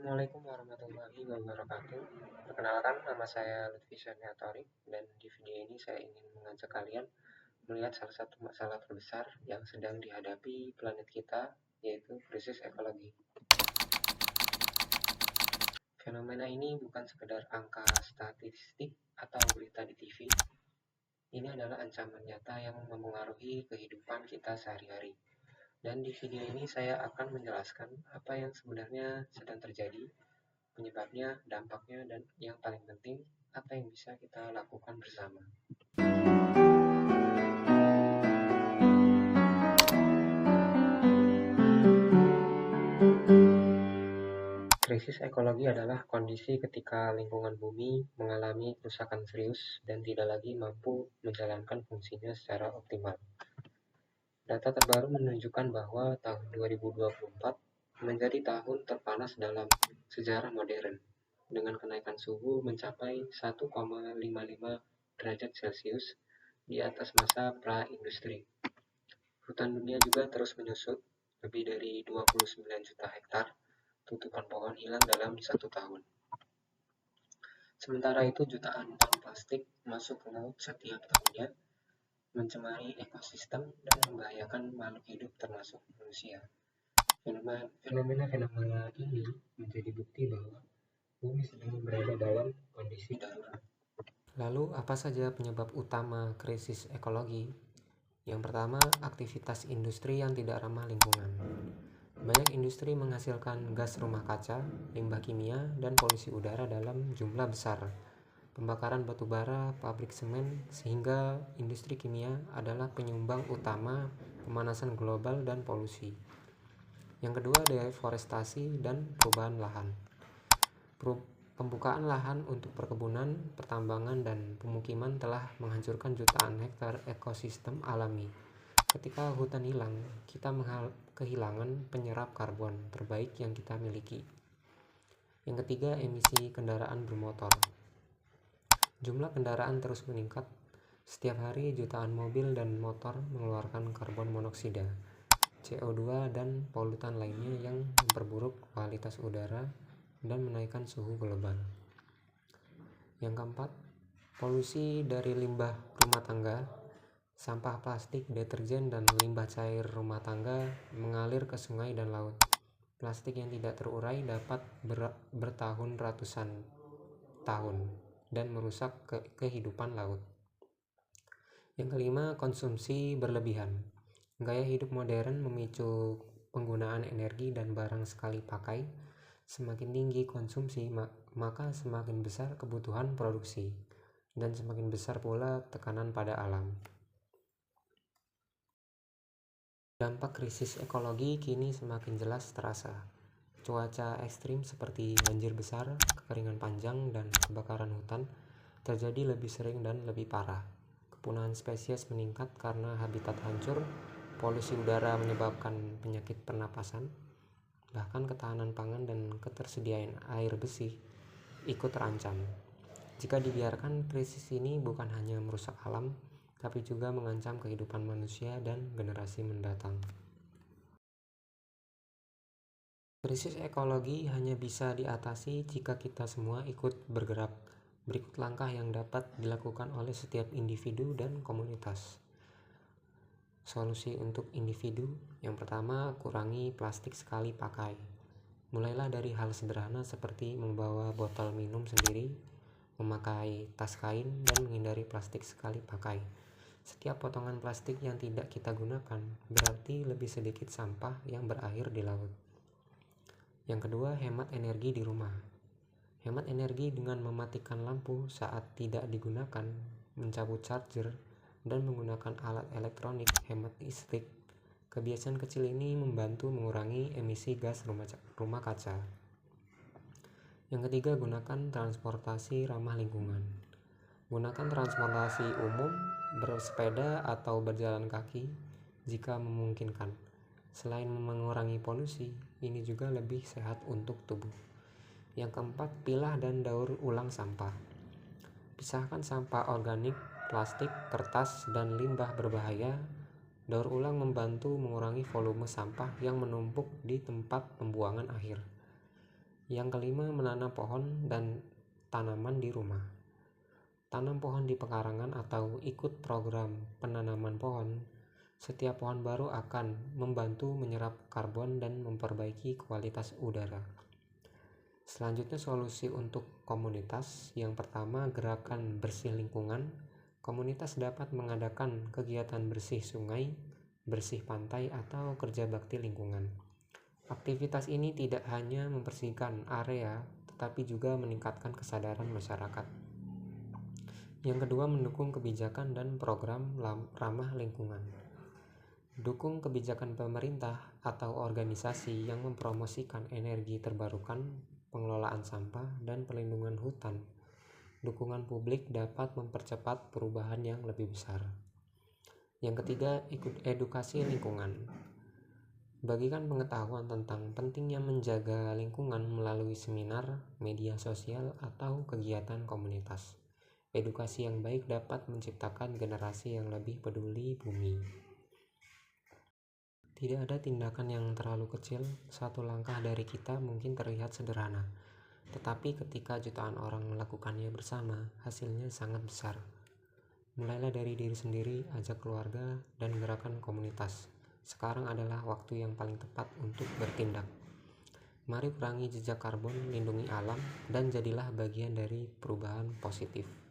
Assalamualaikum warahmatullahi wabarakatuh. Perkenalkan, nama saya Lutfi Syarniatorik, dan di video ini saya ingin mengajak kalian melihat salah satu masalah terbesar yang sedang dihadapi planet kita, yaitu krisis ekologi. Fenomena ini bukan sekedar angka statistik atau berita di TV. Ini adalah ancaman nyata yang memengaruhi kehidupan kita sehari-hari. Dan di video ini saya akan menjelaskan apa yang sebenarnya sedang terjadi, penyebabnya, dampaknya, dan yang paling penting, apa yang bisa kita lakukan bersama. Krisis ekologi adalah kondisi ketika lingkungan bumi mengalami kerusakan serius dan tidak lagi mampu menjalankan fungsinya secara optimal. Data terbaru menunjukkan bahwa tahun 2024 menjadi tahun terpanas dalam sejarah modern, dengan kenaikan suhu mencapai 1,55 derajat Celcius di atas masa pra-industri. Hutan dunia juga terus menyusut, lebih dari 29 juta hektar tutupan pohon hilang dalam 1 tahun. Sementara itu, jutaan ton plastik masuk ke laut setiap tahunnya, mencemari ekosistem dan membahayakan makhluk hidup termasuk manusia. Fenomena ini menjadi bukti bahwa bumi sedang berada dalam kondisi darurat. Lalu, apa saja penyebab utama krisis ekologi? Yang pertama, aktivitas industri yang tidak ramah lingkungan. Banyak industri menghasilkan gas rumah kaca, limbah kimia, dan polusi udara dalam jumlah besar. Pembakaran batu bara, pabrik semen, sehingga industri kimia adalah penyumbang utama pemanasan global dan polusi. Yang kedua, deforestasi dan perubahan lahan. Pembukaan lahan untuk perkebunan, pertambangan, dan pemukiman telah menghancurkan jutaan hektar ekosistem alami. Ketika hutan hilang, kita kehilangan penyerap karbon terbaik yang kita miliki. Yang ketiga, emisi kendaraan bermotor. Jumlah kendaraan terus meningkat. Setiap hari jutaan mobil dan motor mengeluarkan karbon monoksida, CO2, dan polutan lainnya yang memperburuk kualitas udara dan menaikkan suhu global. Yang keempat, polusi dari limbah rumah tangga. Sampah plastik, deterjen, dan limbah cair rumah tangga mengalir ke sungai dan laut. Plastik yang tidak terurai dapat bertahun ratusan tahun dan merusak kehidupan laut. Yang kelima, konsumsi berlebihan. Gaya hidup modern memicu penggunaan energi dan barang sekali pakai. Semakin tinggi konsumsi, maka semakin besar kebutuhan produksi, dan semakin besar pula tekanan pada alam. Dampak krisis ekologi kini semakin jelas terasa. Cuaca ekstrim seperti banjir besar, kekeringan panjang, dan kebakaran hutan terjadi lebih sering dan lebih parah. Kepunahan spesies meningkat karena habitat hancur, polusi udara menyebabkan penyakit pernapasan, bahkan ketahanan pangan dan ketersediaan air bersih ikut terancam. Jika dibiarkan, krisis ini bukan hanya merusak alam, tapi juga mengancam kehidupan manusia dan generasi mendatang. Krisis ekologi hanya bisa diatasi jika kita semua ikut bergerak. Berikut langkah yang dapat dilakukan oleh setiap individu dan komunitas. Solusi untuk individu: yang pertama, kurangi plastik sekali pakai. Mulailah dari hal sederhana seperti membawa botol minum sendiri, memakai tas kain, dan menghindari plastik sekali pakai. Setiap potongan plastik yang tidak kita gunakan berarti lebih sedikit sampah yang berakhir di laut. Yang kedua, hemat energi di rumah. Hemat energi dengan mematikan lampu saat tidak digunakan, mencabut charger, dan menggunakan alat elektronik hemat listrik. Kebiasaan kecil ini membantu mengurangi emisi gas rumah kaca. Yang ketiga, gunakan transportasi ramah lingkungan. Gunakan transportasi umum, bersepeda, atau berjalan kaki jika memungkinkan. Selain mengurangi polusi, ini juga lebih sehat untuk tubuh. Yang keempat, pilah dan daur ulang sampah. Pisahkan sampah organik, plastik, kertas, dan limbah berbahaya. Daur ulang membantu mengurangi volume sampah yang menumpuk di tempat pembuangan akhir. Yang kelima, menanam pohon dan tanaman di rumah. Tanam pohon di pekarangan atau ikut program penanaman pohon. Setiap pohon baru akan membantu menyerap karbon dan memperbaiki kualitas udara. Selanjutnya, solusi untuk komunitas. Yang pertama, gerakan bersih lingkungan. Komunitas dapat mengadakan kegiatan bersih sungai, bersih pantai, atau kerja bakti lingkungan. Aktivitas ini tidak hanya membersihkan area, tetapi juga meningkatkan kesadaran masyarakat. Yang kedua, mendukung kebijakan dan program ramah lingkungan. Dukung kebijakan pemerintah atau organisasi yang mempromosikan energi terbarukan, pengelolaan sampah, dan perlindungan hutan. Dukungan publik dapat mempercepat perubahan yang lebih besar. Yang ketiga, ikut edukasi lingkungan. Bagikan pengetahuan tentang pentingnya menjaga lingkungan melalui seminar, media sosial, atau kegiatan komunitas. Edukasi yang baik dapat menciptakan generasi yang lebih peduli bumi. Tidak ada tindakan yang terlalu kecil. Satu langkah dari kita mungkin terlihat sederhana, tetapi ketika jutaan orang melakukannya bersama, hasilnya sangat besar. Mulailah dari diri sendiri, ajak keluarga, dan gerakan komunitas. Sekarang adalah waktu yang paling tepat untuk bertindak. Mari kurangi jejak karbon, lindungi alam, dan jadilah bagian dari perubahan positif.